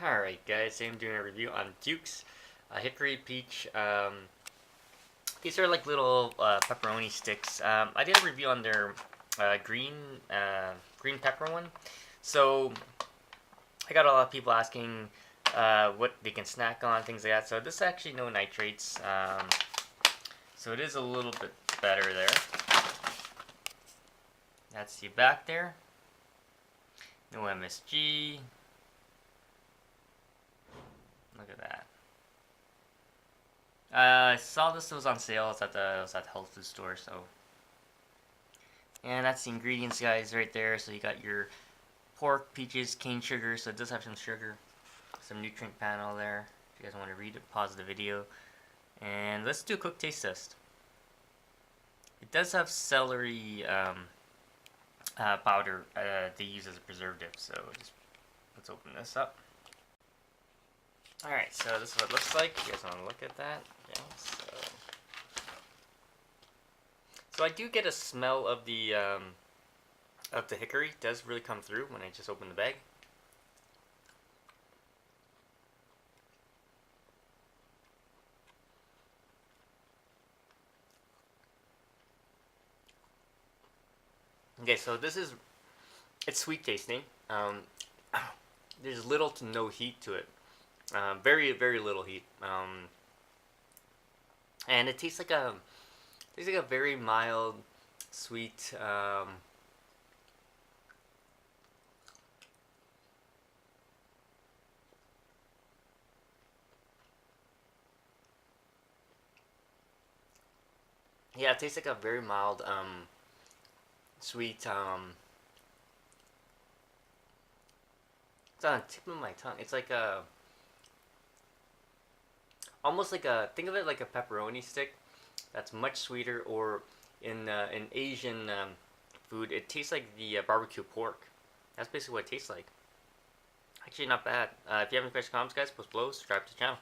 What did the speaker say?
Alright guys, today I'm doing a review on Duke's Hickory Peach. These are like little pepperoni sticks. I did a review on their green pepper one. So I got a lot of people asking what they can snack on, things like that. So this is actually no nitrates. So it is a little bit better there. That's the back there. No MSG. Look at that. I saw this was on sale. It was at the health food store. So, and that's the ingredients, guys, right there. So you got your pork, peaches, cane sugar. So it does have some sugar, some nutrient panel there. If you guys want to read it, pause the video, and let's do a quick taste test. It does have celery powder they use as a preservative. So let's open this up. Alright, so this is what it looks like. You guys want to look at that? Okay, so I do get a smell of the hickory. It does really come through when I just open the bag. Okay, so it's sweet tasting. There's little to no heat to it. Very, very little heat. And it tastes like a very mild, sweet. Yeah, it tastes like a very mild, sweet. It's on the tip of my tongue. It's like a almost like a, think of it like a pepperoni stick that's much sweeter, or in Asian food it tastes like the barbecue pork. That's basically what it tastes like. Actually not bad. If you have any questions or comments, guys, post below, subscribe to the channel.